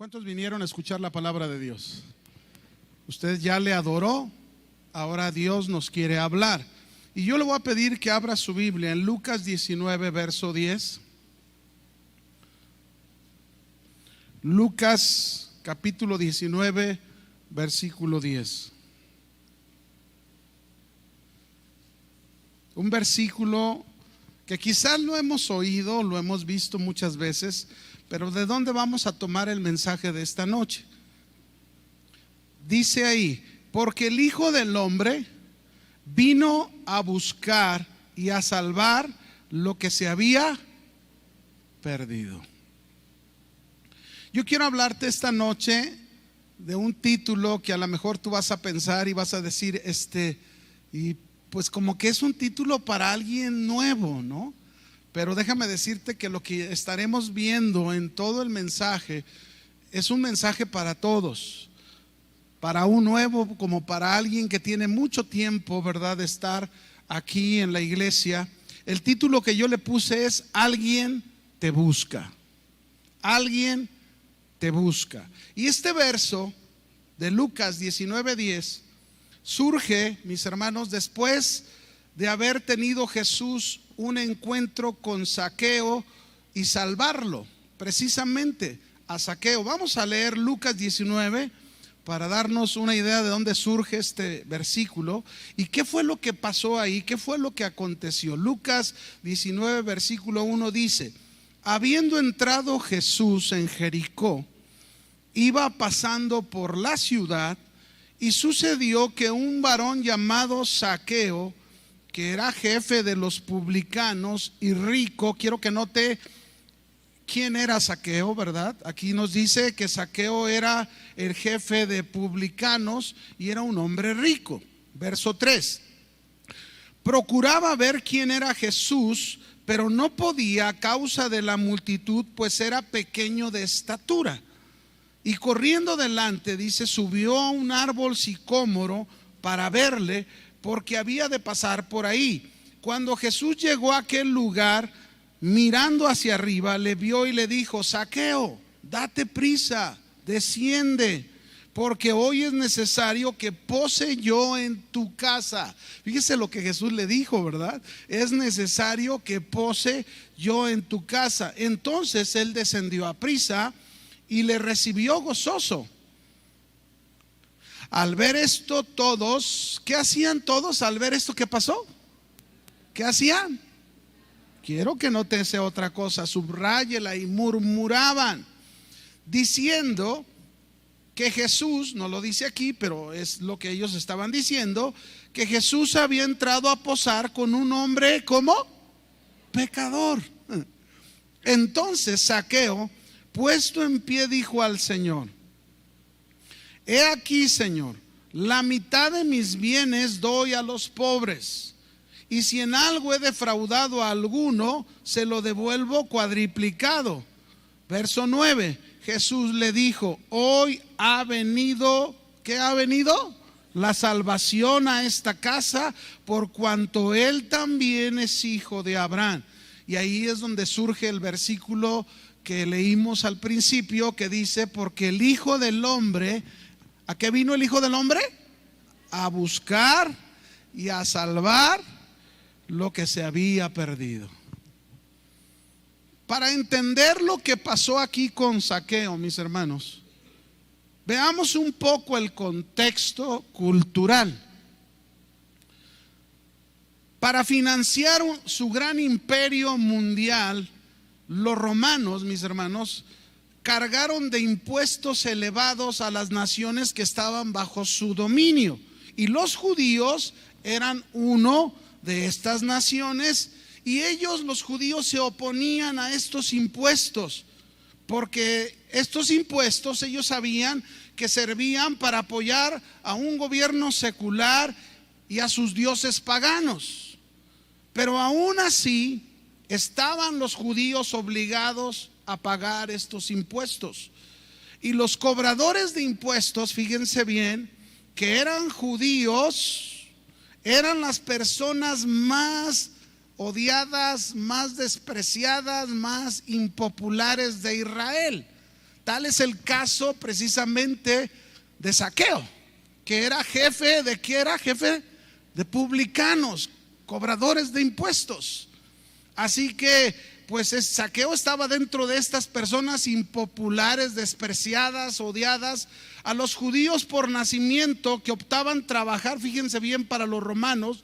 ¿Cuántos vinieron a escuchar la palabra de Dios? Usted ya le adoró, ahora Dios nos quiere hablar. Y yo le voy a pedir que abra su Biblia en Lucas 19, verso 10. Lucas capítulo 19, versículo 10. Un versículo que quizás lo hemos oído, lo hemos visto muchas veces, pero ¿de dónde vamos a tomar el mensaje de esta noche? Dice ahí, porque el Hijo del Hombre vino a buscar y a salvar lo que se había perdido. Yo quiero hablarte esta noche de un título que a lo mejor tú vas a pensar y vas a decir, y pues como que es un título para alguien nuevo, ¿no? Pero déjame decirte que lo que estaremos viendo en todo el mensaje es un mensaje para todos, para un nuevo como para alguien que tiene mucho tiempo, ¿verdad?, de estar aquí en la iglesia. El título que yo le puse es Alguien te busca. Alguien te busca. Y este verso de Lucas 19:10 surge, mis hermanos, después de haber tenido Jesús un encuentro con Zaqueo y salvarlo, precisamente a Zaqueo. Vamos a leer Lucas 19 para darnos una idea de dónde surge este versículo y qué fue lo que pasó ahí, qué fue lo que aconteció. Lucas 19, versículo 1 dice: habiendo entrado Jesús en Jericó, iba pasando por la ciudad, y sucedió que un varón llamado Zaqueo, que era jefe de los publicanos y rico, quiero que note quién era Zaqueo, ¿verdad? Aquí nos dice que Zaqueo era el jefe de publicanos y era un hombre rico. Verso 3: procuraba ver quién era Jesús, pero no podía a causa de la multitud, pues era pequeño de estatura. Y corriendo delante, dice, subió a un árbol sicómoro para verle, porque había de pasar por ahí. Cuando Jesús llegó a aquel lugar, mirando hacia arriba, le vio y le dijo: Zaqueo, date prisa, desciende, porque hoy es necesario que pose yo en tu casa. Fíjese lo que Jesús le dijo, ¿verdad? Es necesario que pose yo en tu casa. Entonces él descendió a prisa y le recibió gozoso. Al ver esto todos, ¿qué hacían todos al ver esto que pasó? ¿Qué hacían? Quiero que notes otra cosa, subráyela, y murmuraban, diciendo que Jesús, no lo dice aquí, pero es lo que ellos estaban diciendo, que Jesús había entrado a posar con un hombre como pecador. Entonces Zaqueo, puesto en pie, dijo al Señor: he aquí, Señor, la mitad de mis bienes doy a los pobres, y si en algo he defraudado a alguno, se lo devuelvo cuadriplicado. Verso 9: Jesús le dijo: hoy ha venido, ¿qué ha venido? La salvación a esta casa, por cuanto él también es hijo de Abraham. Y ahí es donde surge el versículo que leímos al principio, que dice: porque el Hijo del Hombre, ¿a qué vino el Hijo del Hombre? A buscar y a salvar lo que se había perdido. Para entender lo que pasó aquí con Zaqueo, mis hermanos, veamos un poco el contexto cultural. Para financiar su gran imperio mundial, los romanos, mis hermanos, cargaron de impuestos elevados a las naciones que estaban bajo su dominio, y los judíos eran uno de estas naciones, y ellos, los judíos, se oponían a estos impuestos, porque estos impuestos ellos sabían que servían para apoyar a un gobierno secular y a sus dioses paganos. Pero aún así estaban los judíos obligados a pagar estos impuestos. Y los cobradores de impuestos, fíjense bien, que eran judíos, eran las personas más odiadas, más despreciadas, más impopulares de Israel. Tal es el caso precisamente de Zaqueo, que era jefe de, ¿qué era? Jefe de publicanos, cobradores de impuestos. Así que pues Zaqueo estaba dentro de estas personas impopulares, despreciadas, odiadas. A los judíos por nacimiento que optaban trabajar, fíjense bien, para los romanos,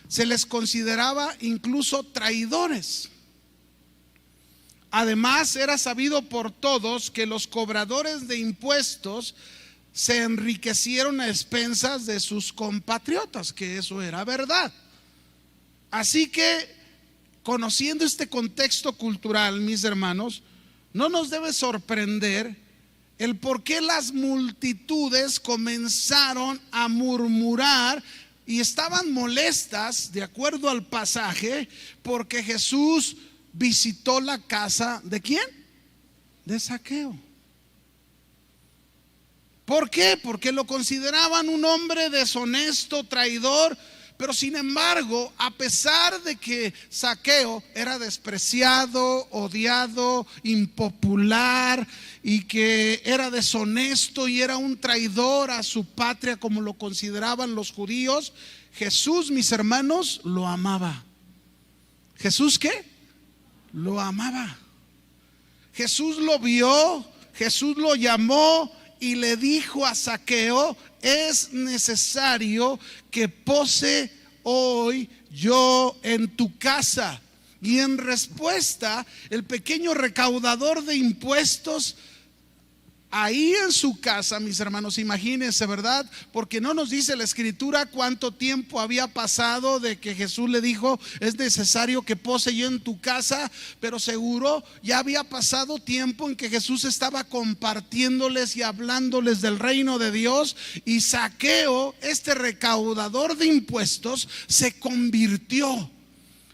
se les consideraba incluso traidores. Además, era sabido por todos que los cobradores de impuestos se enriquecieron a expensas de sus compatriotas, que eso era verdad. Así que, conociendo este contexto cultural, mis hermanos, no nos debe sorprender el por qué las multitudes comenzaron a murmurar y estaban molestas, de acuerdo al pasaje, porque Jesús visitó la casa ¿de quién? De Zaqueo. ¿Por qué? Porque lo consideraban un hombre deshonesto, traidor. Pero sin embargo, a pesar de que Zaqueo era despreciado, odiado, impopular, y que era deshonesto y era un traidor a su patria como lo consideraban los judíos, Jesús, mis hermanos, lo amaba. ¿Jesús qué? Lo amaba. Jesús lo vio, Jesús lo llamó y le dijo a Zaqueo: es necesario que pose hoy yo en tu casa. Y en respuesta, el pequeño recaudador de impuestos, ahí en su casa, mis hermanos, imagínense, ¿verdad? Porque no nos dice la escritura cuánto tiempo había pasado de que Jesús le dijo: es necesario que pose yo en tu casa, pero seguro ya había pasado tiempo en que Jesús estaba compartiéndoles y hablándoles del reino de Dios. Y Zaqueo, este recaudador de impuestos, se convirtió.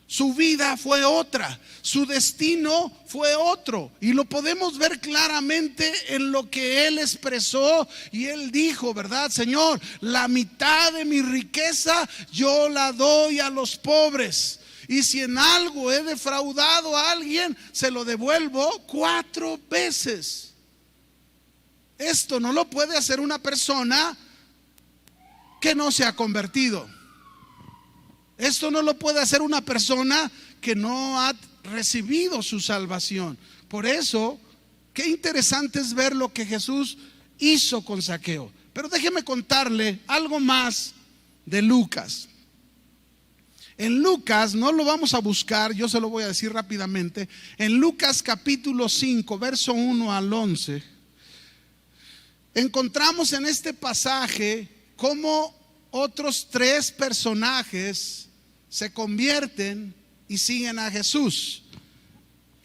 Su vida fue otra, su destino fue otro, y lo podemos ver claramente en lo que él expresó. Y él dijo, ¿verdad? Señor, la mitad de mi riqueza yo la doy a los pobres, y si en algo he defraudado a alguien, se lo devuelvo 4 veces. Esto no lo puede hacer una persona que no se ha convertido. Esto no lo puede hacer una persona que no ha recibido su salvación. Por eso, qué interesante es ver lo que Jesús hizo con Zaqueo. Pero déjeme contarle algo más de Lucas. En Lucas, no lo vamos a buscar, yo se lo voy a decir rápidamente. En Lucas capítulo 5, verso 1 al 11, encontramos en este pasaje cómo otros 3 personajes se convierten y siguen a Jesús.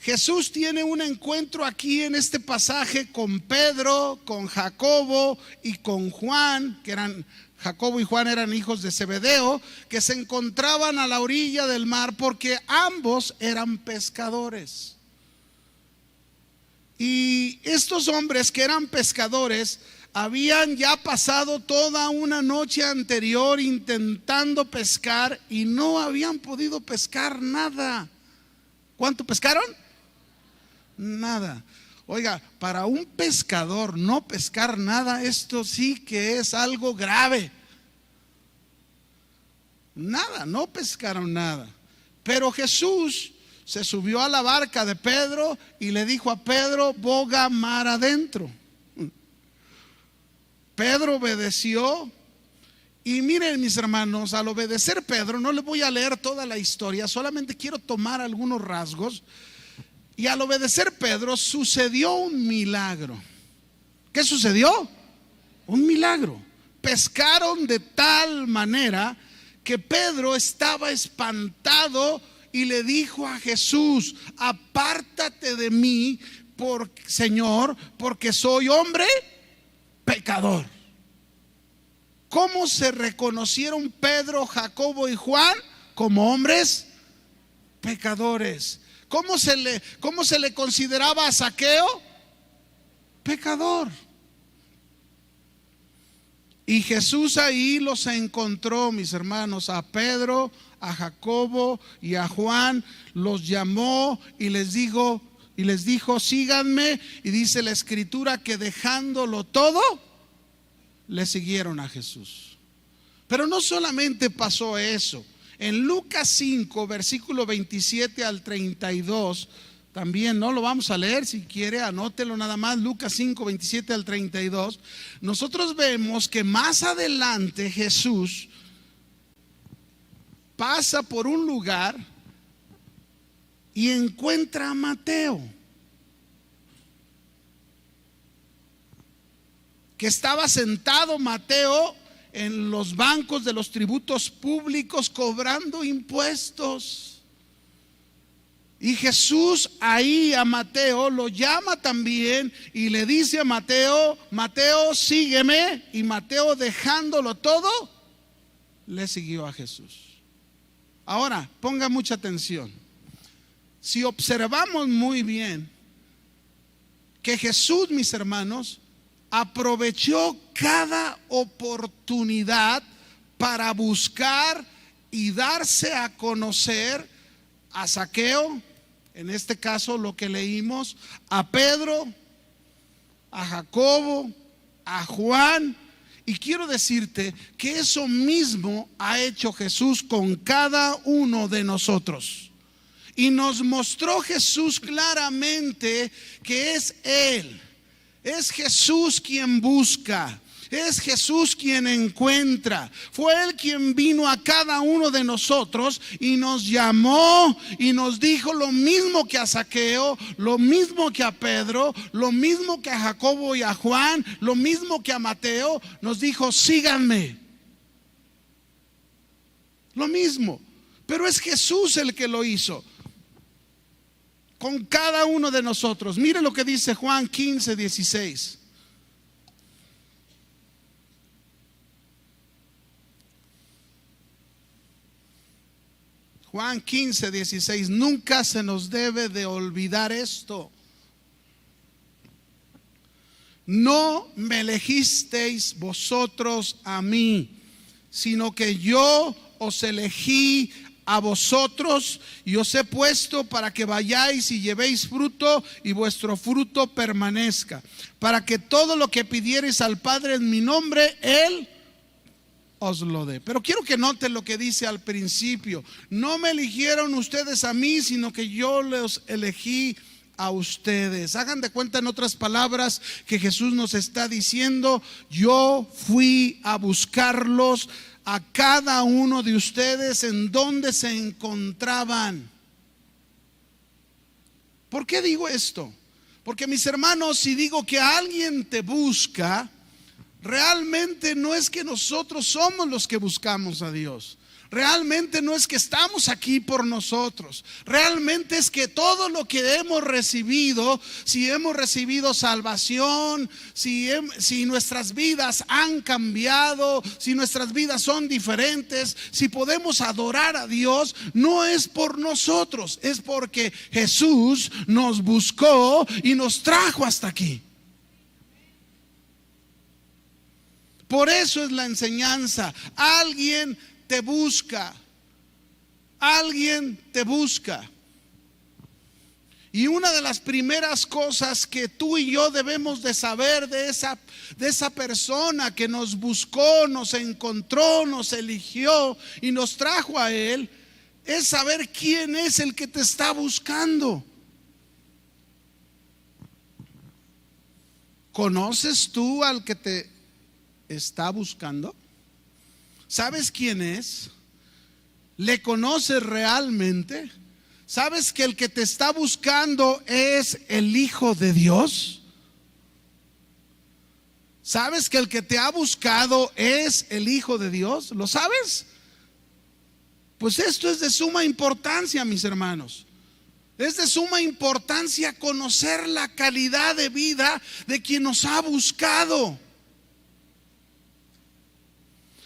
Jesús tiene un encuentro aquí en este pasaje con Pedro, con Jacobo y con Juan, que eran Jacobo y Juan eran hijos de Zebedeo, que se encontraban a la orilla del mar porque ambos eran pescadores. Y estos hombres que eran pescadores habían ya pasado toda una noche anterior intentando pescar y no habían podido pescar nada. ¿Cuánto pescaron? Nada. Oiga, para un pescador no pescar nada, esto sí que es algo grave. Nada, no pescaron nada. Pero Jesús se subió a la barca de Pedro y le dijo a Pedro: boga mar adentro. Pedro obedeció. Y miren, mis hermanos, al obedecer Pedro, no les voy a leer toda la historia, solamente quiero tomar algunos rasgos. Y al obedecer Pedro sucedió un milagro. ¿Qué sucedió? Un milagro. Pescaron de tal manera que Pedro estaba espantado y le dijo a Jesús: apártate de mí, Señor, porque soy hombre pecador. ¿Cómo se reconocieron Pedro, Jacobo y Juan? Como hombres pecadores. ¿Cómo se le consideraba a Zaqueo? Pecador. Y Jesús ahí los encontró, mis hermanos, a Pedro, a Jacobo y a Juan, los llamó y les dijo: y les dijo: síganme. Y dice la escritura que dejándolo todo, le siguieron a Jesús. Pero no solamente pasó eso. En Lucas 5, versículo 27 al 32, también no lo vamos a leer, si quiere anótelo nada más. Lucas 5, 27 al 32. Nosotros vemos que más adelante Jesús pasa por un lugar y encuentra a Mateo, que estaba sentado Mateo en los bancos de los tributos públicos cobrando impuestos. Y Jesús ahí a Mateo lo llama también y le dice a Mateo: Mateo, sígueme. Y Mateo, dejándolo todo, le siguió a Jesús. Ahora, ponga mucha atención. Si observamos muy bien que Jesús, mis hermanos, aprovechó cada oportunidad para buscar y darse a conocer a Zaqueo, en este caso lo que leímos, a Pedro, a Jacobo, a Juan. Y quiero decirte que eso mismo ha hecho Jesús con cada uno de nosotros. Y nos mostró Jesús claramente que es Él. Es Jesús quien busca, es Jesús quien encuentra. Fue Él quien vino a cada uno de nosotros y nos llamó y nos dijo lo mismo que a Zaqueo, lo mismo que a Pedro, lo mismo que a Jacobo y a Juan, lo mismo que a Mateo. Nos dijo: síganme. Lo mismo, pero es Jesús el que lo hizo con cada uno de nosotros. Mire lo que dice Juan 15, 16. Juan 15, 16. Nunca se nos debe de olvidar esto. No me elegisteis vosotros a mí, sino que yo os elegí a vosotros y os he puesto para que vayáis y llevéis fruto y vuestro fruto permanezca, para que todo lo que pidiereis al Padre en mi nombre, Él os lo dé. Pero quiero que noten lo que dice al principio: no me eligieron ustedes a mí, sino que yo los elegí a ustedes. Hagan de cuenta, en otras palabras, que Jesús nos está diciendo: yo fui a buscarlos a cada uno de ustedes en donde se encontraban. ¿Por qué digo esto? Porque, mis hermanos, si digo que alguien te busca, realmente no es que nosotros somos los que buscamos a Dios. Realmente no es que estamos aquí por nosotros. Realmente es que todo lo que hemos recibido, si hemos recibido salvación, si nuestras vidas han cambiado, si nuestras vidas son diferentes, si podemos adorar a Dios, no es por nosotros, es porque Jesús nos buscó y nos trajo hasta aquí. Por eso es la enseñanza: alguien te busca, alguien te busca. Y una de las primeras cosas que tú y yo debemos de saber de esa persona que nos buscó, nos encontró, nos eligió y nos trajo a Él, es saber quién es el que te está buscando. ¿Conoces tú al que te está buscando? ¿Sabes quién es? ¿Le conoces realmente? ¿Sabes que el que te está buscando es el Hijo de Dios? ¿Sabes que el que te ha buscado es el Hijo de Dios? ¿Lo sabes? Pues esto es de suma importancia, mis hermanos. Es de suma importancia conocer la calidad de vida de quien nos ha buscado.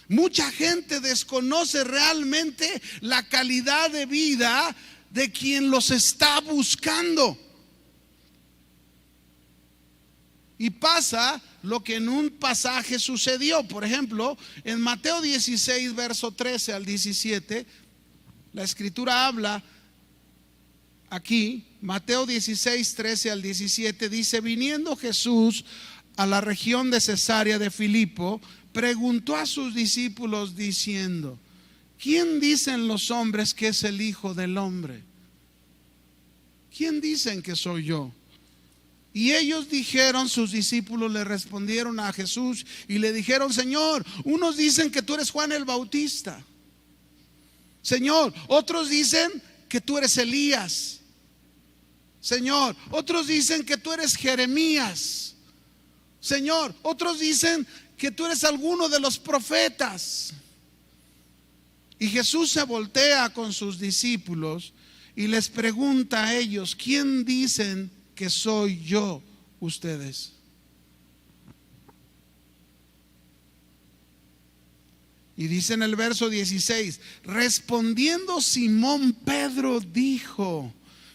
Mucha gente desconoce realmente la calidad de vida de quien los está buscando. Y pasa lo que en un pasaje sucedió. Por ejemplo, en Mateo 16, verso 13 al 17, la escritura habla aquí, Mateo 16, 13 al 17, dice: viniendo Jesús a la región de Cesarea de Filipo, preguntó a sus discípulos diciendo: ¿quién dicen los hombres que es el Hijo del Hombre? ¿Quién dicen que soy yo? Y ellos dijeron, sus discípulos le respondieron a Jesús y le dijeron: Señor, unos dicen que tú eres Juan el Bautista. Señor, otros dicen que tú eres Elías. Señor, otros dicen que tú eres Jeremías. Señor, otros dicen que tú eres alguno de los profetas. Y Jesús se voltea con sus discípulos y les pregunta a ellos: ¿quién dicen que soy yo ustedes? Y dice en el verso 16: respondiendo Simón Pedro dijo,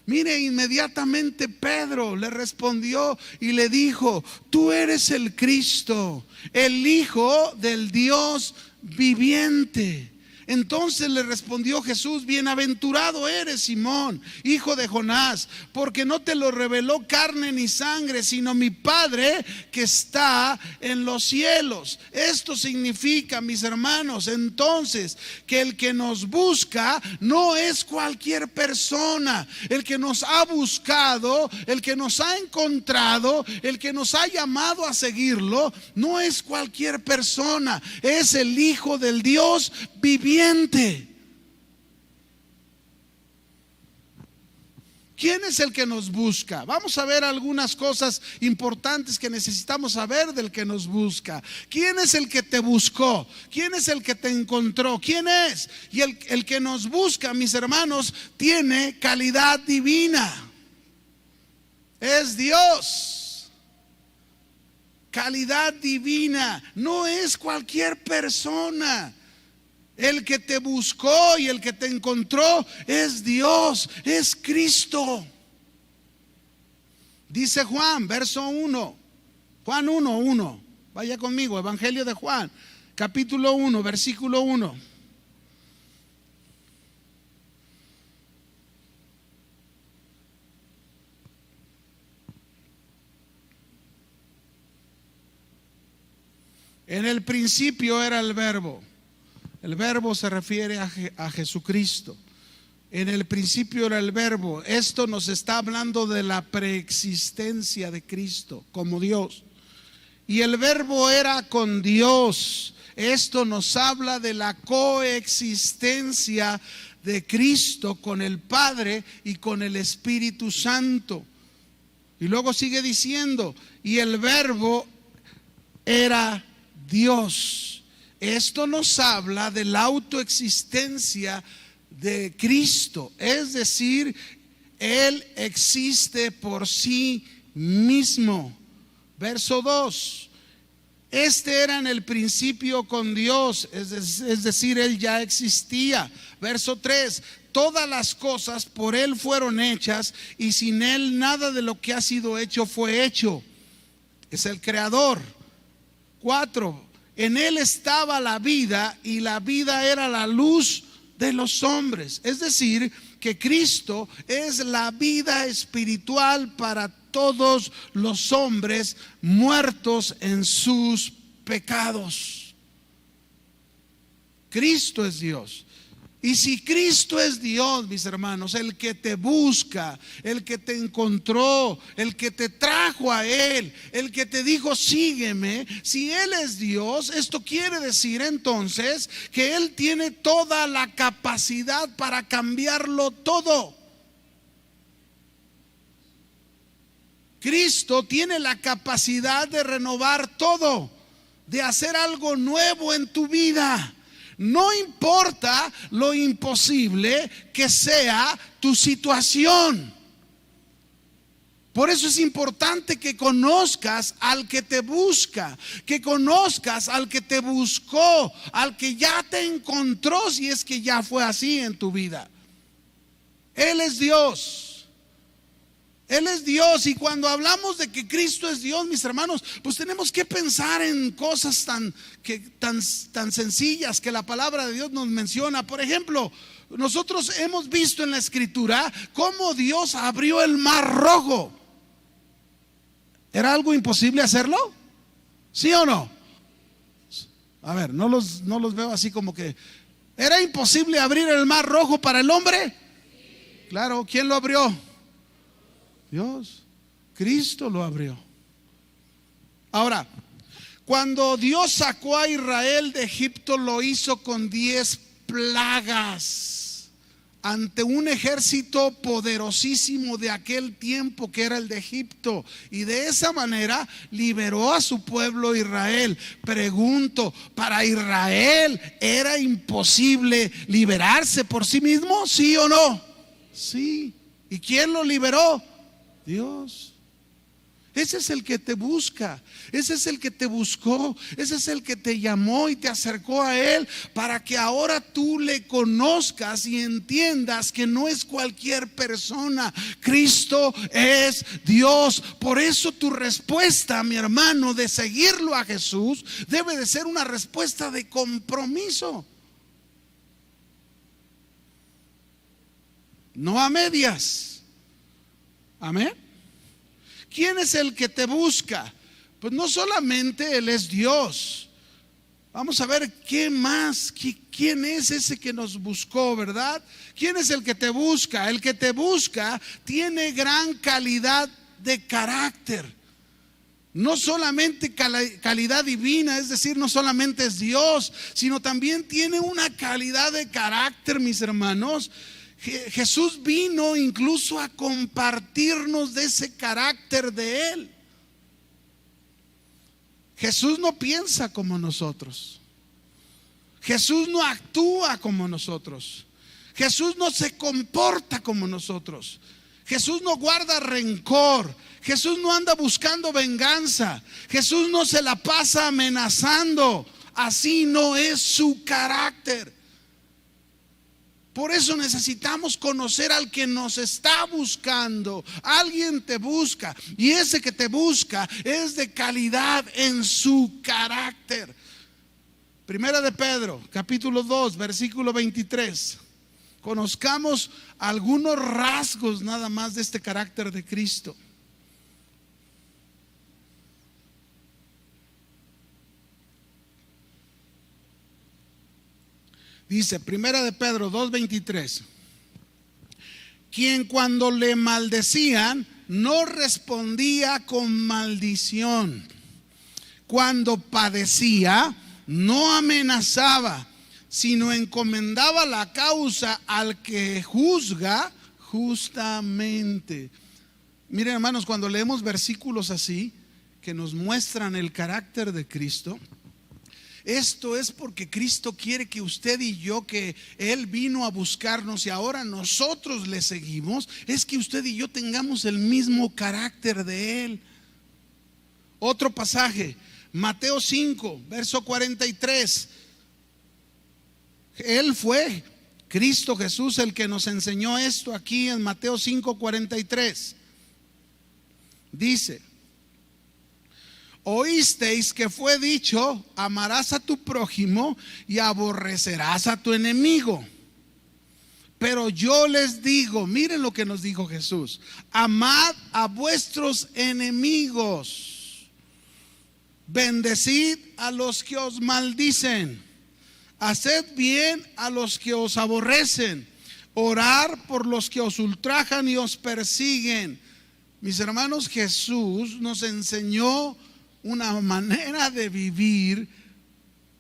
mire, inmediatamente Pedro le respondió y le dijo: tú eres el Cristo, el Hijo del Dios viviente. Entonces le respondió Jesús: bienaventurado eres, Simón, hijo de Jonás, porque no te lo reveló carne ni sangre, sino mi Padre que está en los cielos. Esto significa, mis hermanos, entonces, que el que nos busca no es cualquier persona. El que nos ha buscado, el que nos ha encontrado, el que nos ha llamado a seguirlo, no es cualquier persona, es el Hijo del Dios viviente. ¿Quién es el que nos busca? Vamos a ver algunas cosas importantes que necesitamos saber del que nos busca. ¿Quién es el que te buscó? ¿Quién es el que te encontró? ¿Quién es? Y el que nos busca, mis hermanos, tiene calidad divina. Es Dios. Calidad divina. No es cualquier persona. El que te buscó y el que te encontró es Dios, es Cristo. Dice Juan, verso 1, Juan 1:1. Vaya conmigo, Evangelio de Juan, capítulo 1, versículo 1. En el principio era el Verbo. El Verbo se refiere a Jesucristo. En el principio era el Verbo. Esto nos está hablando de la preexistencia de Cristo como Dios. Y el Verbo era con Dios. Esto nos habla de la coexistencia de Cristo con el Padre y con el Espíritu Santo. Y luego sigue diciendo: y el Verbo era Dios. Esto nos habla de la autoexistencia de Cristo, es decir, Él existe por sí mismo. Verso 2: este era en el principio con Dios, es decir, Él ya existía. Verso 3: todas las cosas por Él fueron hechas y sin Él nada de lo que ha sido hecho fue hecho. Es el creador. 4: en Él estaba la vida y la vida era la luz de los hombres. Es decir, que Cristo es la vida espiritual para todos los hombres muertos en sus pecados. Cristo es Dios. Y si Cristo es Dios, mis hermanos, el que te busca, el que te encontró, el que te trajo a Él, el que te dijo sígueme, si Él es Dios, esto quiere decir entonces que Él tiene toda la capacidad para cambiarlo todo. Cristo tiene la capacidad de renovar todo, de hacer algo nuevo en tu vida. No importa lo imposible que sea tu situación. Por eso es importante que conozcas al que te busca, que conozcas al que te buscó, al que ya te encontró, si es que ya fue así en tu vida. Él es Dios. Él es Dios, y cuando hablamos de que Cristo es Dios, mis hermanos, pues tenemos que pensar en cosas tan sencillas que la palabra de Dios nos menciona. Por ejemplo, nosotros hemos visto en la Escritura cómo Dios abrió el Mar Rojo. ¿Era algo imposible hacerlo? ¿Sí o no? A ver, no los veo así como que ¿era imposible abrir el Mar Rojo para el hombre? Claro, ¿quién lo abrió? Dios. Cristo lo abrió. Ahora, cuando Dios sacó a Israel de Egipto, lo hizo con 10 plagas ante un ejército poderosísimo de aquel tiempo, que era el de Egipto, y de esa manera liberó a su pueblo Israel. Pregunto, ¿para Israel era imposible liberarse por sí mismo? ¿Sí o no? Sí. ¿Y quién lo liberó? Dios. Ese es el que te busca, ese es el que te buscó, ese es el que te llamó y te acercó a Él, para que ahora tú le conozcas y entiendas que no es cualquier persona. Cristo es Dios. Por eso tu respuesta, mi hermano, de seguirlo a Jesús debe de ser una respuesta de compromiso, no a medias. Amén. ¿Quién es el que te busca? Pues no solamente Él es Dios. Vamos a ver qué más, quién es ese que nos buscó, ¿verdad? ¿Quién es el que te busca? El que te busca tiene gran calidad de carácter. No solamente calidad divina, es decir, no solamente es Dios, sino también tiene una calidad de carácter, mis hermanos. Jesús vino incluso a compartirnos de ese carácter de Él. Jesús no piensa como nosotros. Jesús no actúa como nosotros. Jesús no se comporta como nosotros. Jesús no guarda rencor. Jesús no anda buscando venganza. Jesús no se la pasa amenazando. Así no es su carácter. Por eso necesitamos conocer al que nos está buscando. Alguien te busca, y ese que te busca es de calidad en su carácter. Primera de Pedro, capítulo 2, versículo 23. Conozcamos algunos rasgos nada más de este carácter de Cristo. Dice, Primera de Pedro 2:23, quien cuando le maldecían no respondía con maldición, cuando padecía no amenazaba, sino encomendaba la causa al que juzga justamente. Miren, hermanos, cuando leemos versículos así que nos muestran el carácter de Cristo, esto es porque Cristo quiere que usted y yo, que Él vino a buscarnos y ahora nosotros le seguimos, es que usted y yo tengamos el mismo carácter de Él. Otro pasaje, Mateo 5, verso 43. Él fue, Cristo Jesús, el que nos enseñó esto aquí en Mateo 5, 43. Dice: oísteis que fue dicho, amarás a tu prójimo y aborrecerás a tu enemigo. Pero yo les digo, miren lo que nos dijo Jesús: amad a vuestros enemigos, bendecid a los que os maldicen, haced bien a los que os aborrecen, orar por los que os ultrajan y os persiguen. Mis hermanos, Jesús nos enseñó una manera de vivir,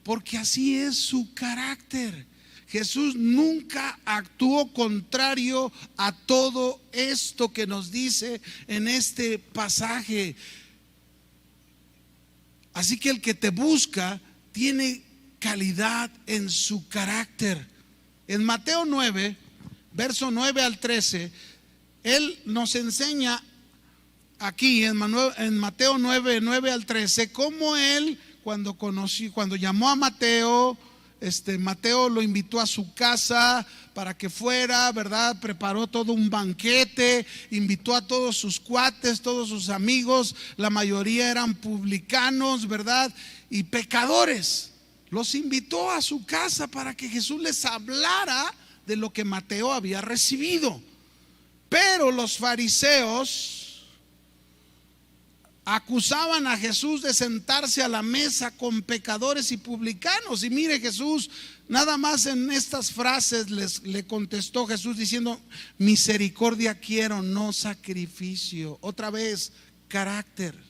porque así es su carácter. Jesús nunca actuó contrario a todo esto que nos dice en este pasaje. Así que el que te busca tiene calidad en su carácter. En Mateo 9, verso 9 al 13, Él nos enseña aquí en Mateo 9, 9 al 13, cómo Él cuando llamó a Mateo, Mateo lo invitó a su casa para que fuera, ¿verdad? Preparó todo un banquete, invitó a todos sus cuates, todos sus amigos, la mayoría eran publicanos, ¿verdad? Y pecadores. Los invitó a su casa para que Jesús les hablara de lo que Mateo había recibido. Pero los fariseos acusaban a Jesús de sentarse a la mesa con pecadores y publicanos. Y mire, Jesús, nada más en estas frases le contestó Jesús diciendo: misericordia quiero, no sacrificio. Otra vez, carácter.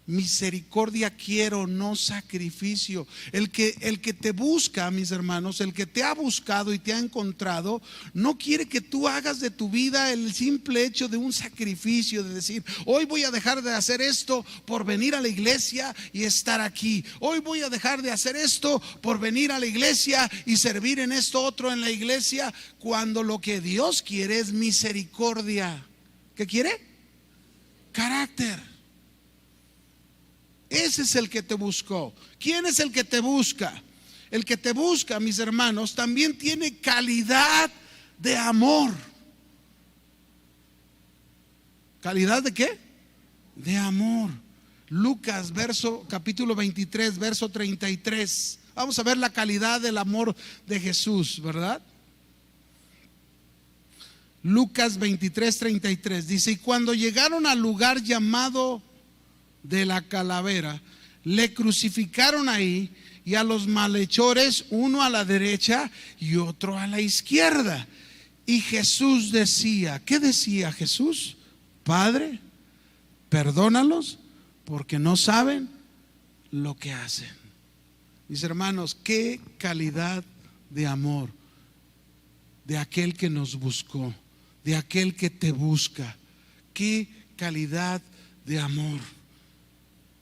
Misericordia quiero, no sacrificio. El que te busca, mis hermanos, el que te ha buscado y te ha encontrado, no quiere que tú hagas de tu vida el simple hecho de un sacrificio, de decir: hoy voy a dejar de hacer esto por venir a la iglesia y estar aquí. Hoy voy a dejar de hacer esto por venir a la iglesia y servir en esto otro en la iglesia, cuando lo que Dios quiere es misericordia. ¿Qué quiere? Carácter. Ese es el que te buscó. ¿Quién es el que te busca? El que te busca, mis hermanos, también tiene calidad de amor. ¿Calidad de qué? De amor. Lucas, capítulo 23, verso 33. Vamos a ver la calidad del amor de Jesús, ¿verdad? Lucas 23, 33 dice: y cuando llegaron al lugar llamado de la calavera, le crucificaron ahí, y a los malhechores, uno a la derecha y otro a la izquierda. Y Jesús decía, ¿qué decía Jesús? Padre, perdónalos, porque no saben lo que hacen. Mis hermanos, qué calidad de amor de aquel que nos buscó, de aquel que te busca. Qué calidad de amor,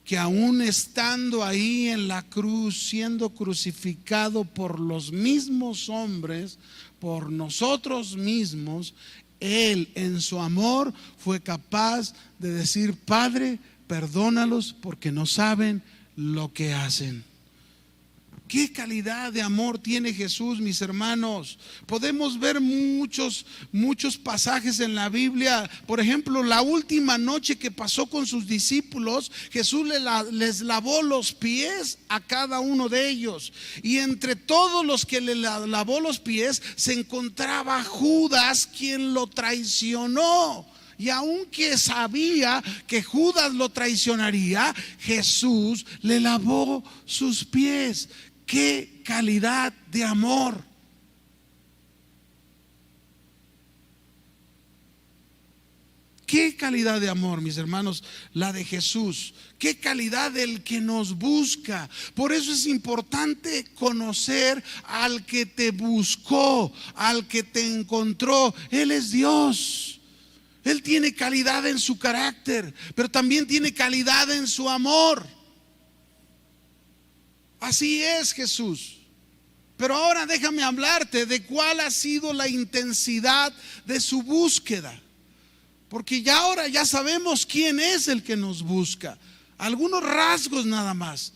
que aún estando ahí en la cruz, siendo crucificado por los mismos hombres, por nosotros mismos, Él en su amor fue capaz de decir: Padre, perdónalos porque no saben lo que hacen. ¿Qué calidad de amor tiene Jesús, mis hermanos? Podemos ver muchos pasajes en la Biblia. Por ejemplo, la última noche que pasó con sus discípulos, Jesús les lavó los pies a cada uno de ellos. Y entre todos los que le lavó los pies se encontraba Judas, quien lo traicionó. Y aunque sabía que Judas lo traicionaría, Jesús le lavó sus pies. ¡Qué calidad de amor! ¡Qué calidad de amor, mis hermanos, la de Jesús! ¡Qué calidad del que nos busca! Por eso es importante conocer al que te buscó, al que te encontró. Él es Dios. Él tiene calidad en su carácter, pero también tiene calidad en su amor. Así es Jesús. Pero ahora déjame hablarte de cuál ha sido la intensidad de su búsqueda. Porque ahora ya sabemos quién es el que nos busca. Algunos rasgos nada más.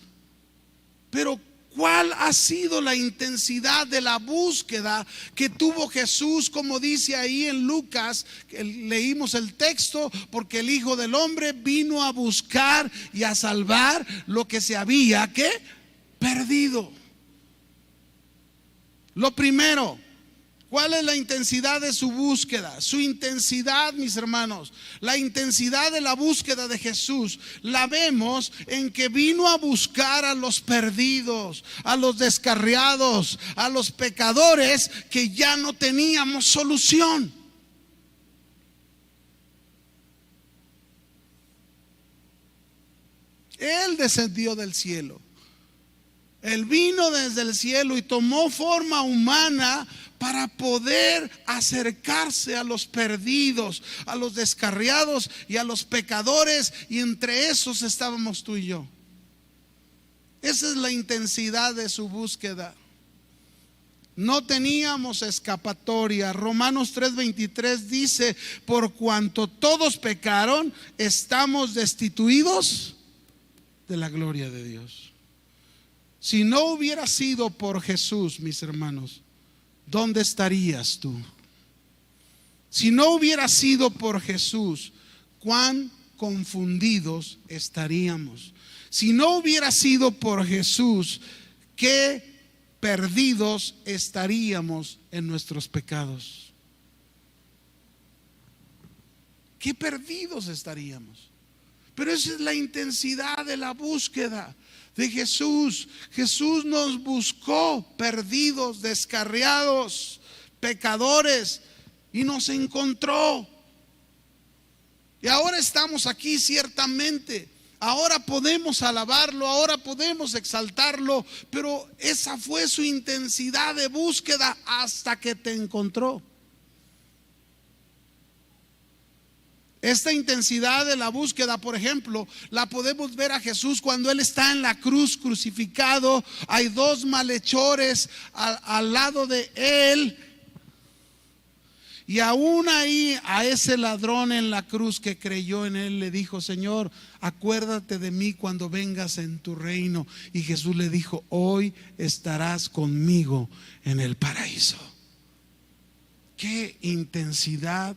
Pero ¿cuál ha sido la intensidad de la búsqueda que tuvo Jesús? Como dice ahí en Lucas, leímos el texto: porque el Hijo del Hombre vino a buscar y a salvar lo que se había, ¿qué? Perdido. Lo primero, ¿cuál es la intensidad de su búsqueda? Su intensidad, mis hermanos, la intensidad de la búsqueda de Jesús la vemos en que vino a buscar a los perdidos, a los descarriados, a los pecadores que ya no teníamos solución. Él descendió del cielo. Él vino desde el cielo y tomó forma humana para poder acercarse a los perdidos, a los descarriados y a los pecadores, y entre esos estábamos tú y yo. Esa es la intensidad de su búsqueda. No teníamos escapatoria. Romanos 3:23 dice: por cuanto todos pecaron, estamos destituidos de la gloria de Dios. Si no hubiera sido por Jesús, mis hermanos, ¿dónde estarías tú? Si no hubiera sido por Jesús, ¿cuán confundidos estaríamos? Si no hubiera sido por Jesús, ¿qué perdidos estaríamos en nuestros pecados? ¿Qué perdidos estaríamos? Pero esa es la intensidad de la búsqueda de Jesús. Jesús nos buscó perdidos, descarriados, pecadores, y nos encontró. Y ahora estamos aquí ciertamente. Ahora podemos alabarlo, ahora podemos exaltarlo, pero esa fue su intensidad de búsqueda hasta que te encontró. Esta intensidad de la búsqueda, por ejemplo, la podemos ver a Jesús cuando Él está en la cruz crucificado. Hay dos malhechores al lado de Él. Y aún ahí, a ese ladrón en la cruz que creyó en Él, le dijo: Señor, acuérdate de mí cuando vengas en tu reino. Y Jesús le dijo: hoy estarás conmigo en el paraíso. Qué intensidad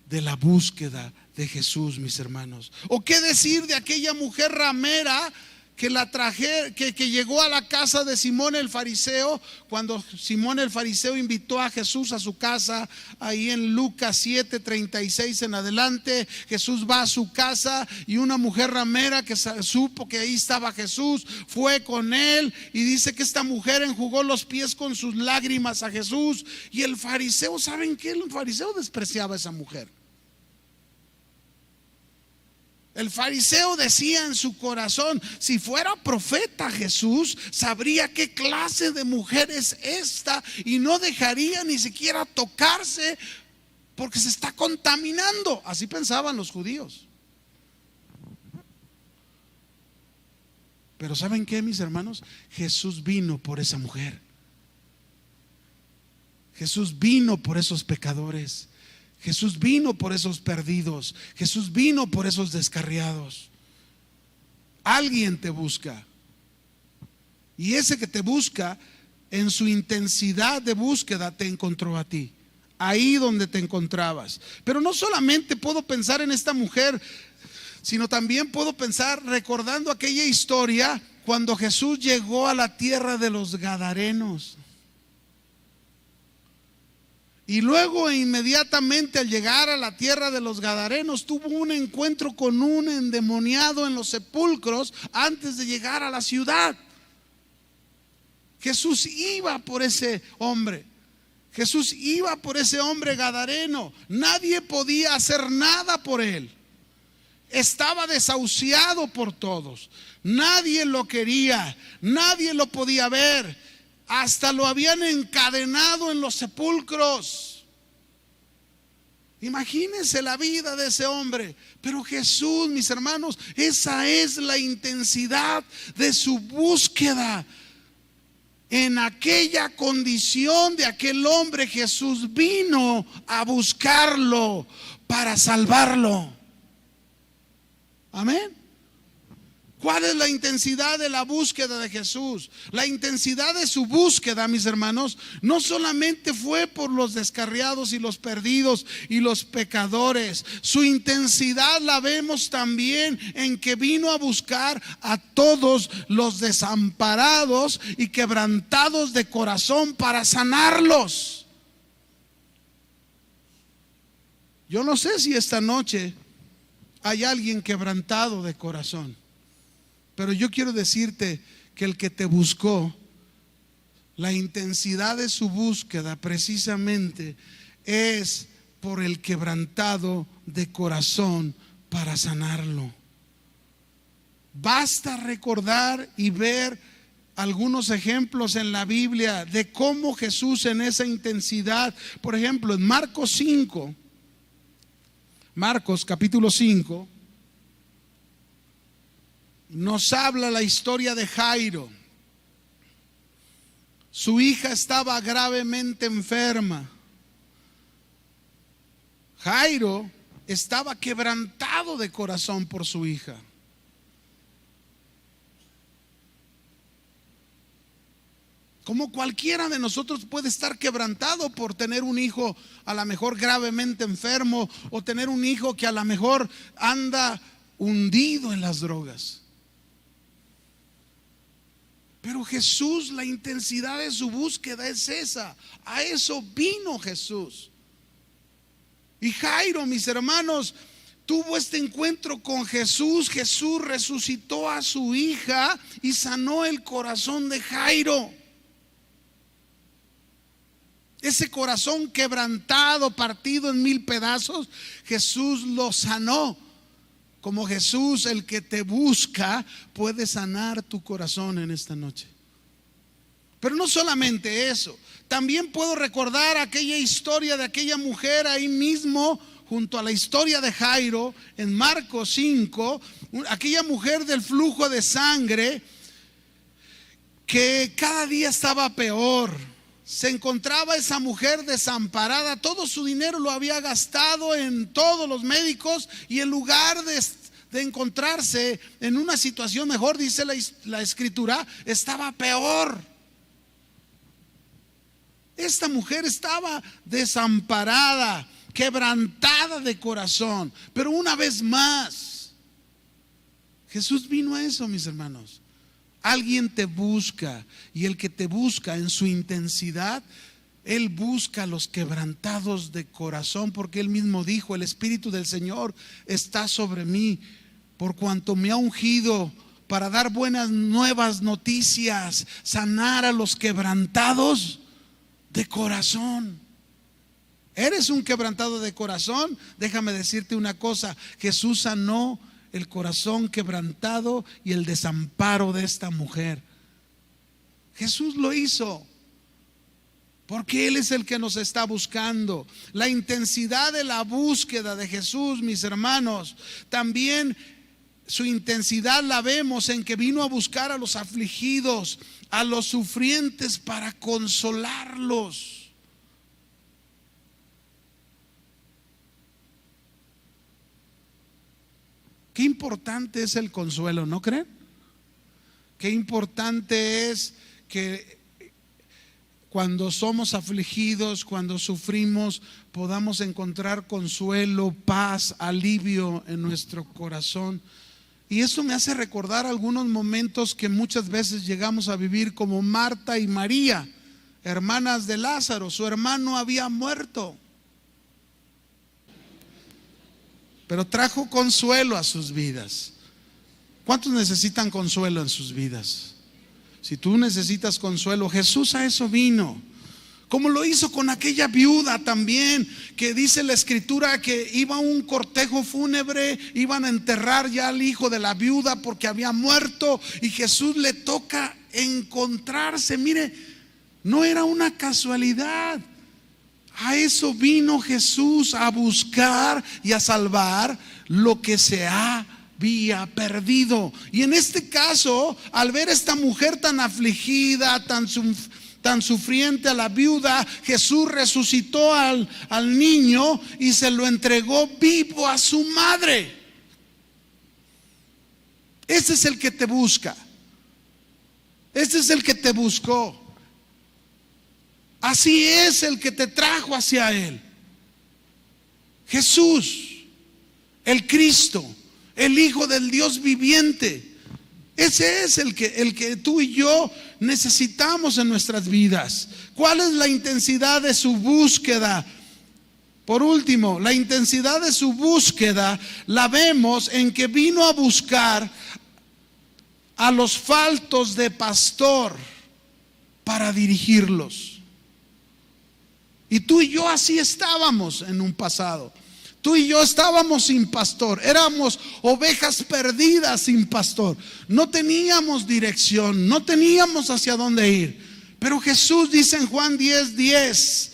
de la búsqueda de Jesús, mis hermanos. O qué decir de aquella mujer ramera que llegó a la casa de Simón el fariseo, cuando Simón el fariseo invitó a Jesús a su casa. Ahí en Lucas 7:36 en adelante, Jesús va a su casa y una mujer ramera que supo que ahí estaba Jesús fue con él, y dice que esta mujer enjugó los pies con sus lágrimas a Jesús. Y el fariseo, ¿saben qué? El fariseo despreciaba a esa mujer. El fariseo decía en su corazón: si fuera profeta Jesús, sabría qué clase de mujer es esta y no dejaría ni siquiera tocarse porque se está contaminando. Así pensaban los judíos. Pero ¿saben qué, mis hermanos? Jesús vino por esa mujer. Jesús vino por esos pecadores. Jesús vino por esos perdidos. Jesús vino por esos descarriados. Alguien te busca. Y ese que te busca, en su intensidad de búsqueda, te encontró a ti. Ahí donde te encontrabas. Pero no solamente puedo pensar en esta mujer, sino también puedo pensar recordando aquella historia cuando Jesús llegó a la tierra de los Gadarenos. Y luego inmediatamente al llegar a la tierra de los Gadarenos tuvo un encuentro con un endemoniado en los sepulcros antes de llegar a la ciudad. Jesús iba por ese hombre. Jesús iba por ese hombre gadareno. Nadie podía hacer nada por él. Estaba desahuciado por todos. Nadie lo quería. Nadie lo podía ver. Hasta lo habían encadenado en los sepulcros. Imagínense la vida de ese hombre. Pero Jesús, mis hermanos, esa es la intensidad de su búsqueda. En aquella condición de aquel hombre, Jesús vino a buscarlo para salvarlo. Amén. ¿Cuál es la intensidad de la búsqueda de Jesús? La intensidad de su búsqueda, mis hermanos, no solamente fue por los descarriados y los perdidos y los pecadores. Su intensidad la vemos también en que vino a buscar a todos los desamparados y quebrantados de corazón para sanarlos. Yo no sé si esta noche hay alguien quebrantado de corazón. Pero yo quiero decirte que el que te buscó, la intensidad de su búsqueda precisamente es por el quebrantado de corazón para sanarlo. Basta recordar y ver algunos ejemplos en la Biblia de cómo Jesús en esa intensidad, por ejemplo en Marcos capítulo 5, nos habla la historia de Jairo. Su hija estaba gravemente enferma. Jairo estaba quebrantado de corazón por su hija. Como cualquiera de nosotros puede estar quebrantado por tener un hijo a lo mejor gravemente enfermo, o tener un hijo que a lo mejor anda hundido en las drogas. Pero Jesús, la intensidad de su búsqueda es esa. A eso vino Jesús. Y Jairo, mis hermanos, tuvo este encuentro con Jesús. Jesús resucitó a su hija y sanó el corazón de Jairo. Ese corazón quebrantado, partido en 1000 pedazos, Jesús lo sanó. Como Jesús, el que te busca, puede sanar tu corazón en esta noche. Pero no solamente eso, también puedo recordar aquella historia de aquella mujer ahí mismo, junto a la historia de Jairo, en Marcos 5, aquella mujer del flujo de sangre, que cada día estaba peor. Se encontraba esa mujer desamparada, todo su dinero lo había gastado en todos los médicos, y en lugar de encontrarse en una situación mejor, dice la escritura, estaba peor. Esta mujer estaba desamparada, quebrantada de corazón. Pero una vez más, Jesús vino a eso, mis hermanos. Alguien te busca, y el que te busca en su intensidad, Él busca a los quebrantados de corazón, porque Él mismo dijo: el Espíritu del Señor está sobre mí, por cuanto me ha ungido para dar buenas nuevas noticias, sanar a los quebrantados de corazón. ¿Eres un quebrantado de corazón? Déjame decirte una cosa: Jesús sanó el corazón quebrantado y el desamparo de esta mujer. Jesús lo hizo porque Él es el que nos está buscando. La intensidad de la búsqueda de Jesús, mis hermanos, también su intensidad la vemos en que vino a buscar a los afligidos, a los sufrientes, para consolarlos. Qué importante es el consuelo, ¿no creen? Qué importante es que cuando somos afligidos, cuando sufrimos, podamos encontrar consuelo, paz, alivio en nuestro corazón. Y eso me hace recordar algunos momentos que muchas veces llegamos a vivir, como Marta y María, hermanas de Lázaro. Su hermano había muerto, pero trajo consuelo a sus vidas. ¿Cuántos necesitan consuelo en sus vidas? Si tú necesitas consuelo, Jesús a eso vino. Como lo hizo con aquella viuda también, que dice la escritura que iba un cortejo fúnebre, iban a enterrar ya al hijo de la viuda porque había muerto, y Jesús le toca encontrarse. Mire, no era una casualidad. A eso vino Jesús, a buscar y a salvar lo que se había perdido. Y en este caso, al ver a esta mujer tan afligida, tan sufriente, a la viuda, Jesús resucitó al niño y se lo entregó vivo a su madre. Ese es el que te busca. Ese es el que te buscó. Así es el que te trajo hacia Él. Jesús, el Cristo, el Hijo del Dios viviente. Ese es el que tú y yo necesitamos en nuestras vidas. ¿Cuál es la intensidad de su búsqueda? Por último, la intensidad de su búsqueda la vemos en que vino a buscar a los faltos de pastor para dirigirlos. Y tú y yo así estábamos en un pasado. Tú y yo estábamos sin pastor, éramos ovejas perdidas sin pastor. No teníamos dirección, no teníamos hacia dónde ir. Pero Jesús dice en Juan 10:10,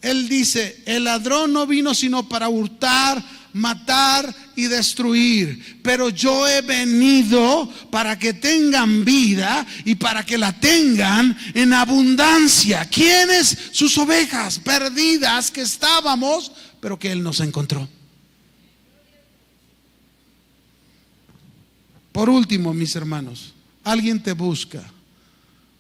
Él dice: el ladrón no vino sino para hurtar, matar y destruir, pero yo he venido para que tengan vida y para que la tengan en abundancia. ¿Quiénes? Sus ovejas perdidas que estábamos, pero que Él nos encontró. Por último, mis hermanos, alguien te busca.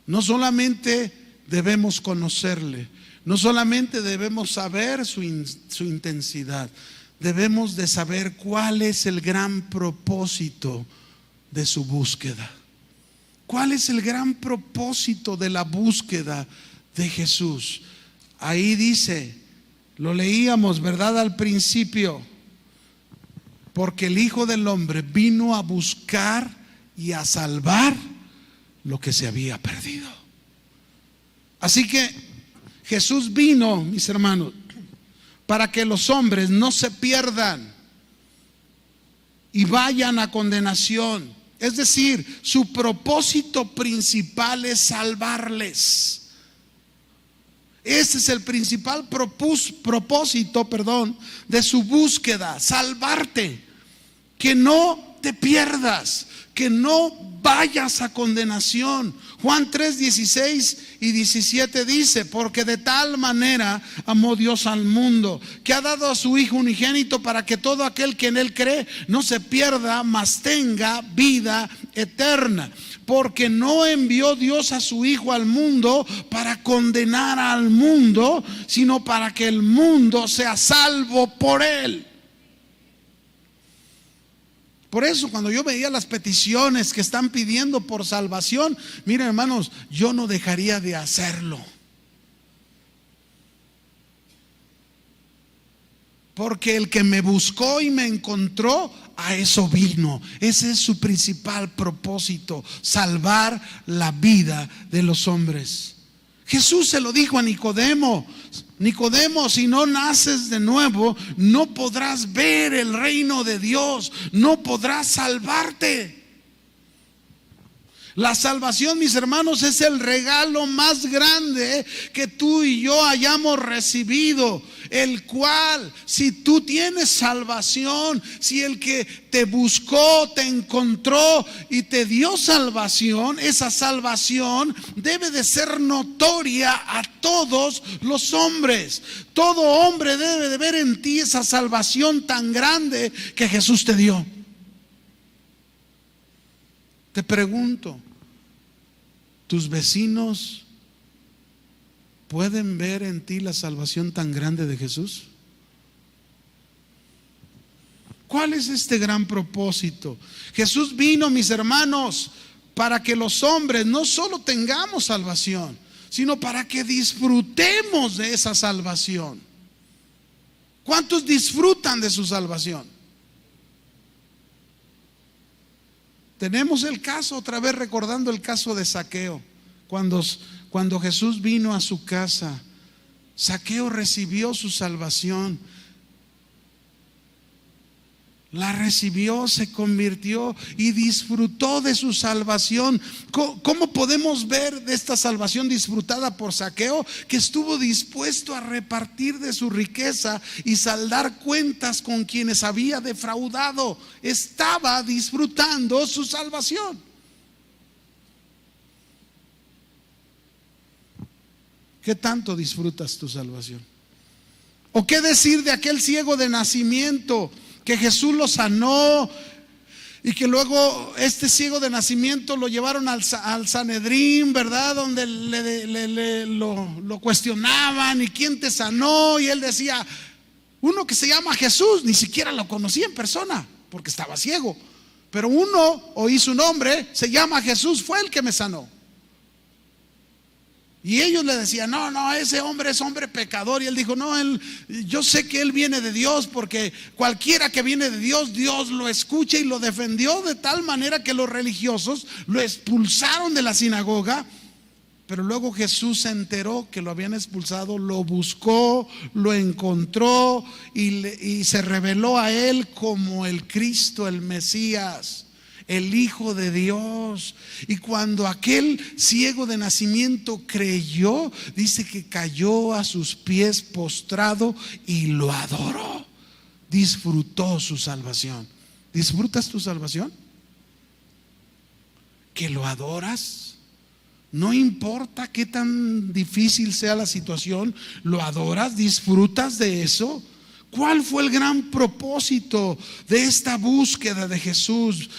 no solamente debemos conocerle, no solamente debemos saber su intensidad, debemos de saber cuál es el gran propósito de su búsqueda. ¿Cuál es el gran propósito de la búsqueda de Jesús? Ahí dice, lo leíamos, ¿verdad? Al principio, porque el Hijo del Hombre vino a buscar y a salvar lo que se había perdido. Así que Jesús vino, mis hermanos, para que los hombres no se pierdan y vayan a condenación. Es decir, su propósito principal es salvarles. Ese es el principal propósito de su búsqueda, salvarte, que no te pierdas, que no vayas a condenación. Juan 3, 16 y 17 dice, porque de tal manera amó Dios al mundo, que ha dado a su Hijo unigénito, para que todo aquel que en él cree no se pierda, mas tenga vida eterna. Porque no envió Dios a su Hijo al mundo para condenar al mundo, sino para que el mundo sea salvo por él. Por eso cuando yo veía las peticiones que están pidiendo por salvación, miren hermanos, yo no dejaría de hacerlo. Porque el que me buscó y me encontró, a eso vino. Ese es su principal propósito, salvar la vida de los hombres. Jesús se lo dijo a Nicodemo: Nicodemo, si no naces de nuevo, no podrás ver el reino de Dios, no podrás salvarte. La salvación, mis hermanos, es el regalo más grande que tú y yo hayamos recibido, el cual, si tú tienes salvación, si el que te buscó, te encontró y te dio salvación, esa salvación debe de ser notoria a todos los hombres. Todo hombre debe de ver en ti esa salvación tan grande que Jesús te dio. Te pregunto, ¿tus vecinos pueden ver en ti la salvación tan grande de Jesús? ¿Cuál es este gran propósito? Jesús vino, mis hermanos, para que los hombres no solo tengamos salvación, sino para que disfrutemos de esa salvación. ¿Cuántos disfrutan de su salvación? Tenemos el caso, otra vez recordando el caso de Zaqueo. Cuando Jesús vino a su casa, Zaqueo recibió su salvación. La recibió, se convirtió y disfrutó de su salvación. ¿Cómo podemos ver de esta salvación disfrutada por Zaqueo? Que estuvo dispuesto a repartir de su riqueza y saldar cuentas con quienes había defraudado. Estaba disfrutando su salvación. ¿Qué tanto disfrutas tu salvación? ¿O qué decir de aquel ciego de nacimiento que Jesús lo sanó y que luego este ciego de nacimiento lo llevaron al Sanedrín, ¿verdad? Donde lo cuestionaban: ¿y quién te sanó? Y él decía: uno que se llama Jesús. Ni siquiera lo conocía en persona porque estaba ciego, pero uno, oí su nombre, se llama Jesús, fue el que me sanó. Y ellos le decían: no, ese hombre es hombre pecador. Y él dijo: no, yo sé que él viene de Dios, porque cualquiera que viene de Dios, Dios lo escucha. Y lo defendió de tal manera que los religiosos lo expulsaron de la sinagoga. Pero luego Jesús se enteró que lo habían expulsado, lo buscó, lo encontró y se reveló a él como el Cristo, el Mesías, el Hijo de Dios. Y cuando aquel ciego de nacimiento creyó, dice que cayó a sus pies postrado y lo adoró. Disfrutó su salvación. ¿Disfrutas tu salvación? ¿Que lo adoras? No importa qué tan difícil sea la situación, ¿lo adoras? ¿Disfrutas de eso? ¿Cuál fue el gran propósito de esta búsqueda de Jesús?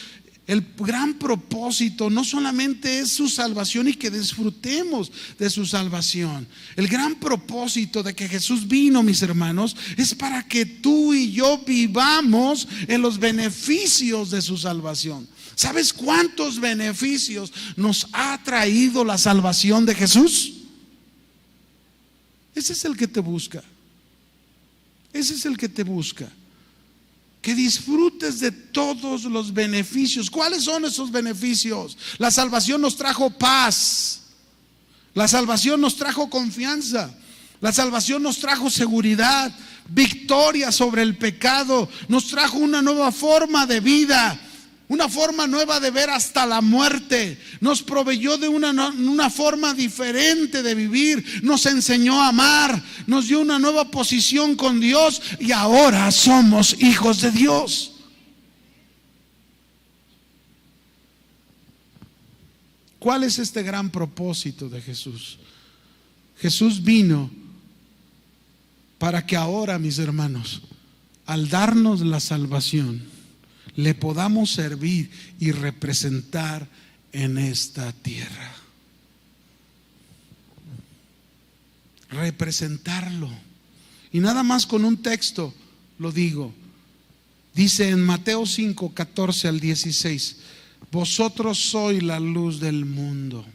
El gran propósito no solamente es su salvación y que disfrutemos de su salvación. El gran propósito de que Jesús vino, mis hermanos, es para que tú y yo vivamos en los beneficios de su salvación. ¿Sabes cuántos beneficios nos ha traído la salvación de Jesús? Ese es el que te busca. Ese es el que te busca. Que disfrutes de todos los beneficios. ¿Cuáles son esos beneficios? La salvación nos trajo paz. La salvación nos trajo confianza. La salvación nos trajo seguridad, victoria sobre el pecado. Nos trajo una nueva forma de vida, una forma nueva de ver hasta la muerte. Nos proveyó de una forma diferente de vivir. Nos enseñó a amar. Nos dio una nueva posición con Dios. Y ahora somos hijos de Dios. ¿Cuál es este gran propósito de Jesús? Jesús vino para que ahora, mis hermanos, al darnos la salvación, le podamos servir y representar en esta tierra. Representarlo. Y nada más con un texto lo digo. Dice en Mateo 5, 14 al 16: vosotros sois la luz del mundo.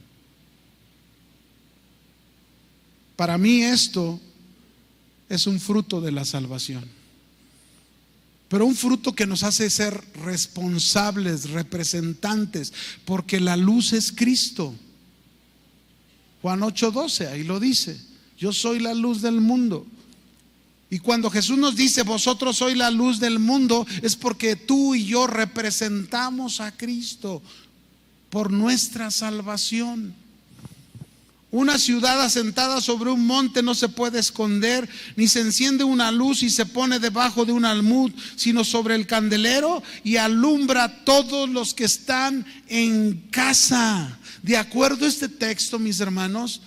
Para mí esto es un fruto de la salvación, pero un fruto que nos hace ser responsables, representantes, porque la luz es Cristo. Juan 8:12, ahí lo dice: yo soy la luz del mundo. Y cuando Jesús nos dice vosotros sois la luz del mundo, es porque tú y yo representamos a Cristo por nuestra salvación. Una ciudad asentada sobre un monte no se puede esconder, ni se enciende una luz y se pone debajo de un almud, sino sobre el candelero y alumbra a todos los que están en casa. De acuerdo a este texto, mis hermanos,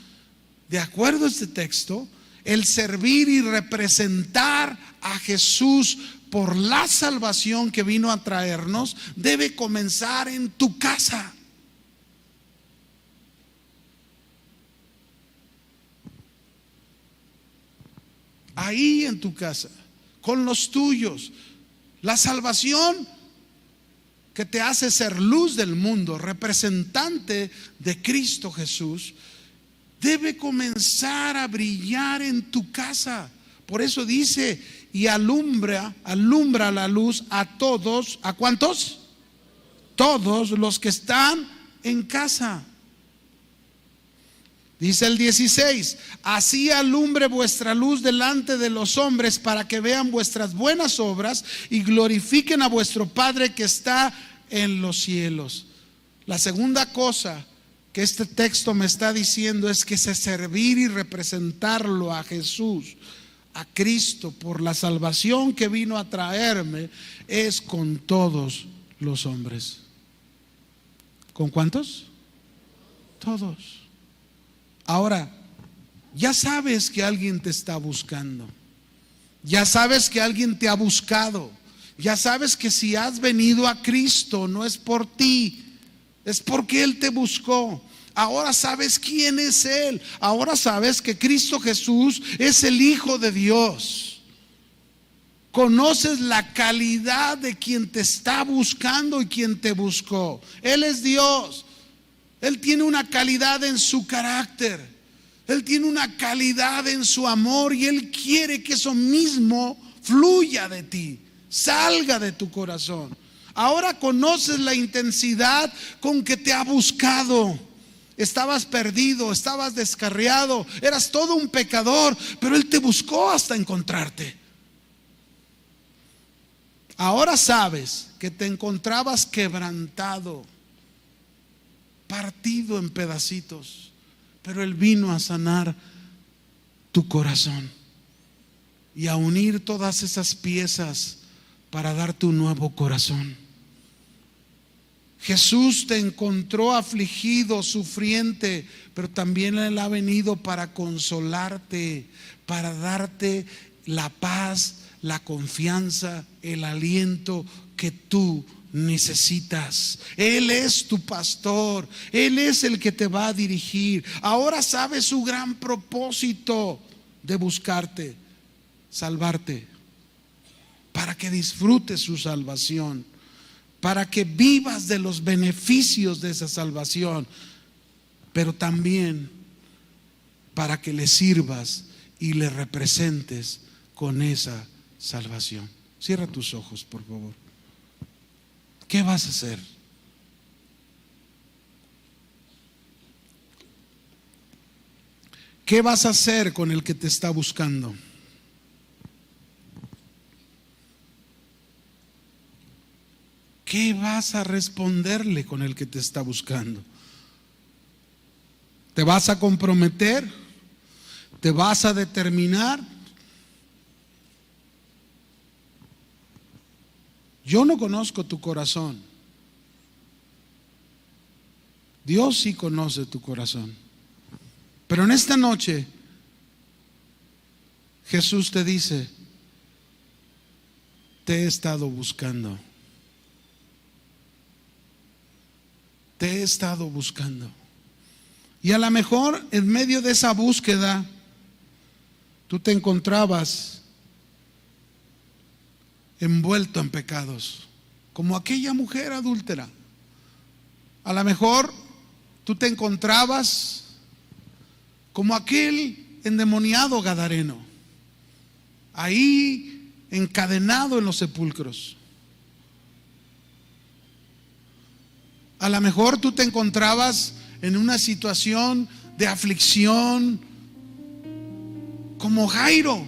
de acuerdo a este texto, el servir y representar a Jesús por la salvación que vino a traernos debe comenzar en tu casa. Ahí en tu casa, con los tuyos. La salvación que te hace ser luz del mundo, representante de Cristo Jesús, debe comenzar a brillar en tu casa. Por eso dice: y alumbra la luz a todos. ¿A cuántos? Todos los que están en casa. Dice el 16: así alumbre vuestra luz delante de los hombres, para que vean vuestras buenas obras y glorifiquen a vuestro Padre que está en los cielos. La segunda cosa que este texto me está diciendo es que ese servir y representarlo a Jesús, a Cristo, por la salvación que vino a traerme, es con todos los hombres. ¿Con cuántos? Todos. Ahora, ya sabes que alguien te está buscando. Ya sabes que alguien te ha buscado. Ya sabes que si has venido a Cristo no es por ti, es porque Él te buscó. Ahora sabes quién es Él. Ahora sabes que Cristo Jesús es el Hijo de Dios. Conoces la calidad de quien te está buscando y quien te buscó. Él es Dios. Él tiene una calidad en su carácter. Él tiene una calidad en su amor, y Él quiere que eso mismo fluya de ti, salga de tu corazón. Ahora conoces la intensidad con que te ha buscado. Estabas perdido, estabas descarriado, eras todo un pecador, pero Él te buscó hasta encontrarte. Ahora sabes que te encontrabas quebrantado, partido en pedacitos, pero Él vino a sanar tu corazón y a unir todas esas piezas para darte un nuevo corazón. Jesús te encontró afligido, sufriente, pero también Él ha venido para consolarte, para darte la paz, la confianza, el aliento que tú necesitas. Él es tu pastor, Él es el que te va a dirigir. Ahora sabes su gran propósito de buscarte, salvarte, para que disfrutes su salvación, para que vivas de los beneficios de esa salvación, pero también para que le sirvas y le representes con esa salvación. Cierra tus ojos, por favor. ¿Qué vas a hacer? ¿Qué vas a hacer con el que te está buscando? ¿Qué vas a responderle con el que te está buscando? ¿Te vas a comprometer? ¿Te vas a determinar? Yo no conozco tu corazón. Dios sí conoce tu corazón. Pero en esta noche Jesús te dice: te he estado buscando. Te he estado buscando. Y a lo mejor en medio de esa búsqueda tú te encontrabas envuelto en pecados, como aquella mujer adúltera. A lo mejor tú te encontrabas como aquel endemoniado gadareno, ahí encadenado en los sepulcros. A lo mejor tú te encontrabas en una situación de aflicción, como Jairo,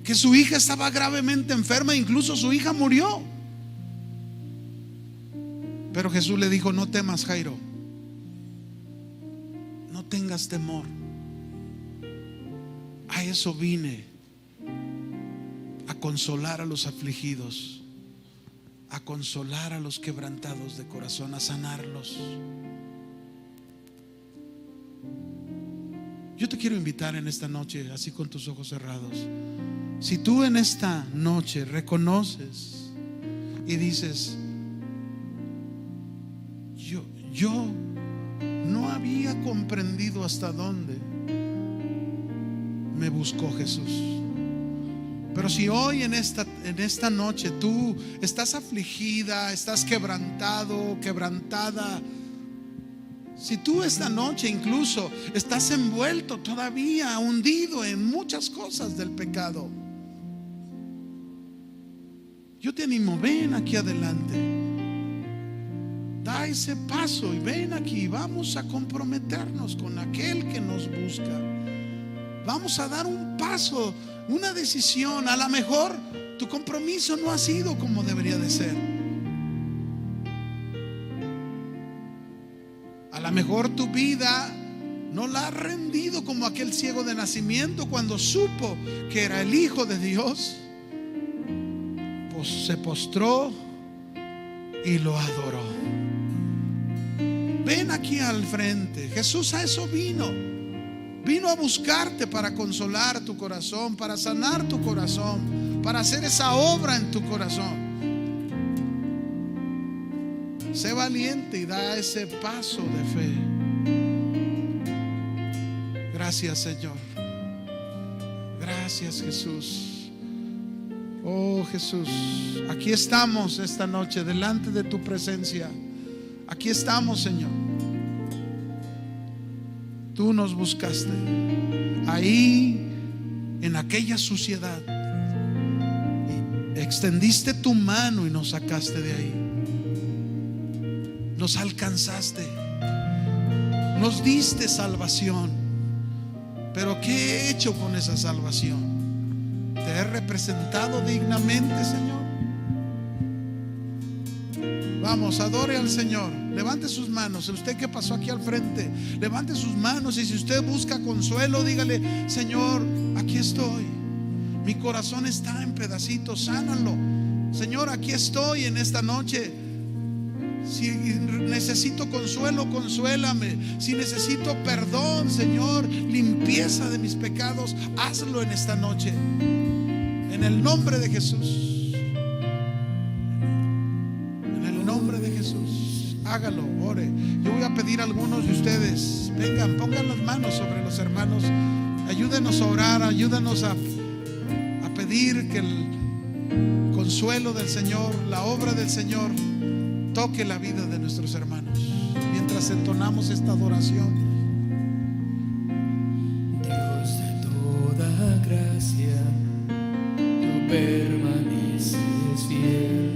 que su hija estaba gravemente enferma, incluso su hija murió. Pero Jesús le dijo: no temas, Jairo, no tengas temor. A eso vine, a consolar a los afligidos, a consolar a los quebrantados de corazón, a sanarlos. Yo te quiero invitar en esta noche, así con tus ojos cerrados. Si tú en esta noche reconoces y dices: yo no había comprendido hasta dónde me buscó Jesús. Pero si hoy en esta noche tú estás afligida, estás quebrantado, quebrantada, si tú esta noche incluso estás envuelto todavía, hundido en muchas cosas del pecado, yo te animo: ven aquí adelante, da ese paso y ven aquí. Vamos a comprometernos con aquel que nos busca. Vamos a dar un paso, una decisión. A lo mejor tu compromiso no ha sido como debería de ser. A lo mejor tu vida no la has rendido como aquel ciego de nacimiento, cuando supo que era el Hijo de Dios, pues se postró y lo adoró. Ven aquí al frente. Jesús a eso vino. Vino a buscarte para consolar tu corazón, para sanar tu corazón, para hacer esa obra en tu corazón. Sé valiente y da ese paso de fe. Gracias, Señor. Gracias, Jesús. Oh, Jesús, aquí estamos esta noche delante de tu presencia. Aquí estamos, Señor. Tú nos buscaste ahí en aquella suciedad, extendiste tu mano y nos sacaste de ahí. Nos alcanzaste, nos diste salvación. Pero ¿qué he hecho con esa salvación? ¿Te he representado dignamente, Señor? Vamos, adore al Señor. Levante sus manos. Usted que pasó aquí al frente, levante sus manos. Y si usted busca consuelo, dígale: Señor, aquí estoy. Mi corazón está en pedacitos, sánalo. Señor, aquí estoy en esta noche. Si necesito consuelo, consuélame. Si necesito perdón, Señor, limpieza de mis pecados, hazlo en esta noche, en el nombre de Jesús. hágalo, ore. Yo voy a pedir a algunos de ustedes, vengan, pongan las manos sobre los hermanos, ayúdenos a orar, ayúdenos a pedir que el consuelo del Señor, la obra del Señor toque la vida de nuestros hermanos mientras entonamos esta adoración. Dios de toda gracia, tú permaneces fiel.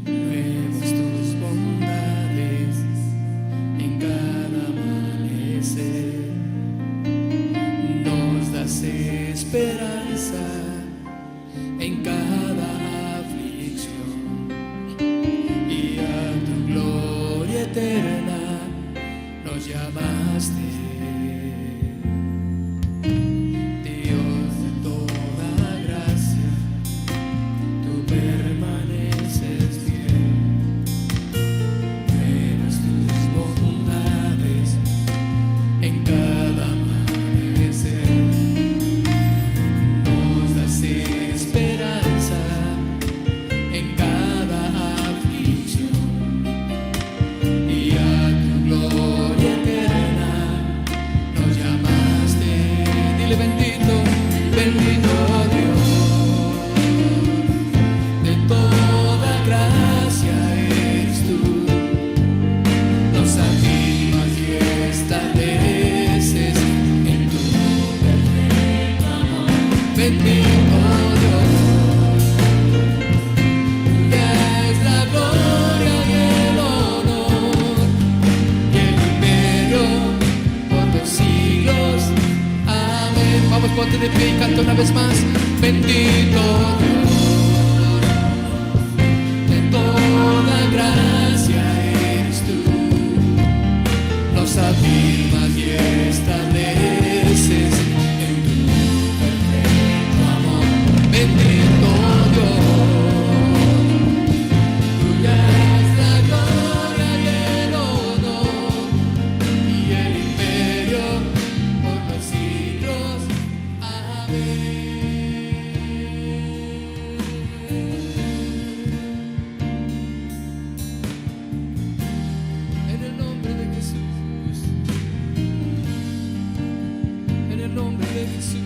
Nuevas tus bondades en cada amanecer. Nos das esperanza en cada aflicción, y a tu gloria eterna nos llamaste. Dios de toda gracia, tú permaneces fiel. Nuevas tus bondades en cada amanecer. Nos das esperanza en cada aflicción, y a tu gloria eterna nos llamaste. Dile: bendito, bendito Dios, de toda gracia eres tú. Nos afirmas y estableces en tu perfecto amor. Bendito Dios, tuya es la gloria y el honor y el imperio por los siglos. Amén. Vamos, ponte de pie y canta una vez más. Bendito Dios, de toda gracia eres tú. Nos afirmas y estableces en tu perfecto amor. Bendito Dios, tuya es la gloria y el honor y el imperio por los siglos. Amén. En el nombre de Jesús, en el nombre de Jesús,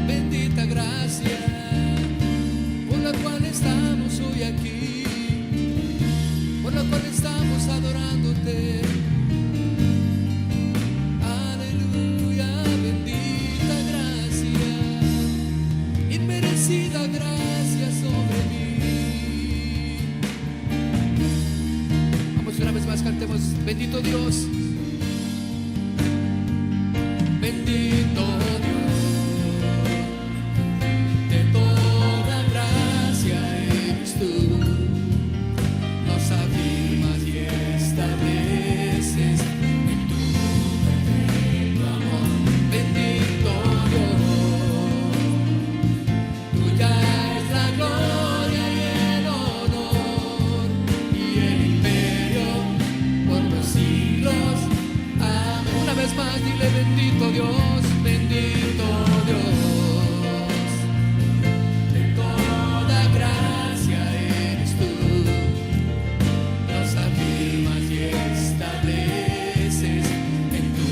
bendita gracia por la cual estamos hoy aquí, por la cual estamos adorándote. Aleluya, bendita gracia, inmerecida gracia sobre mí. Vamos una vez más, cantemos: bendito Dios, bendito Dios, de toda gracia eres tú. Nos afirmas y estableces en tu perfecto amor. Bendito Dios, tuya es la gloria y el honor y el imperio por los siglos. Amén. Una vez más, dile: bendito Dios, bendito Dios, de toda gracia eres tú. Nos afirmas y estableces en tu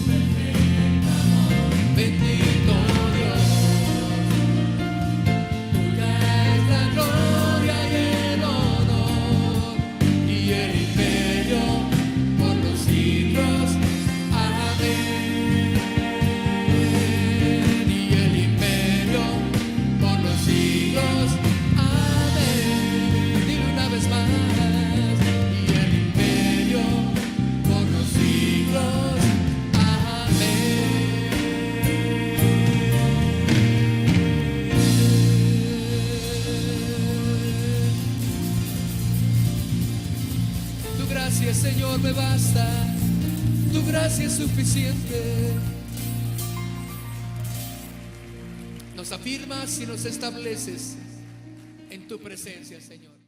perfecto amor. Bendito Dios, tuya es la gloria y el honor y el imperio por los siglos. Amén. Y el imperio por los siglos. Amén. Dile una vez más: y el imperio por los siglos. Amén. Tu gracia, Señor, me basta. Tu gracia es suficiente. Nos afirmas y nos estableces en tu presencia, Señor.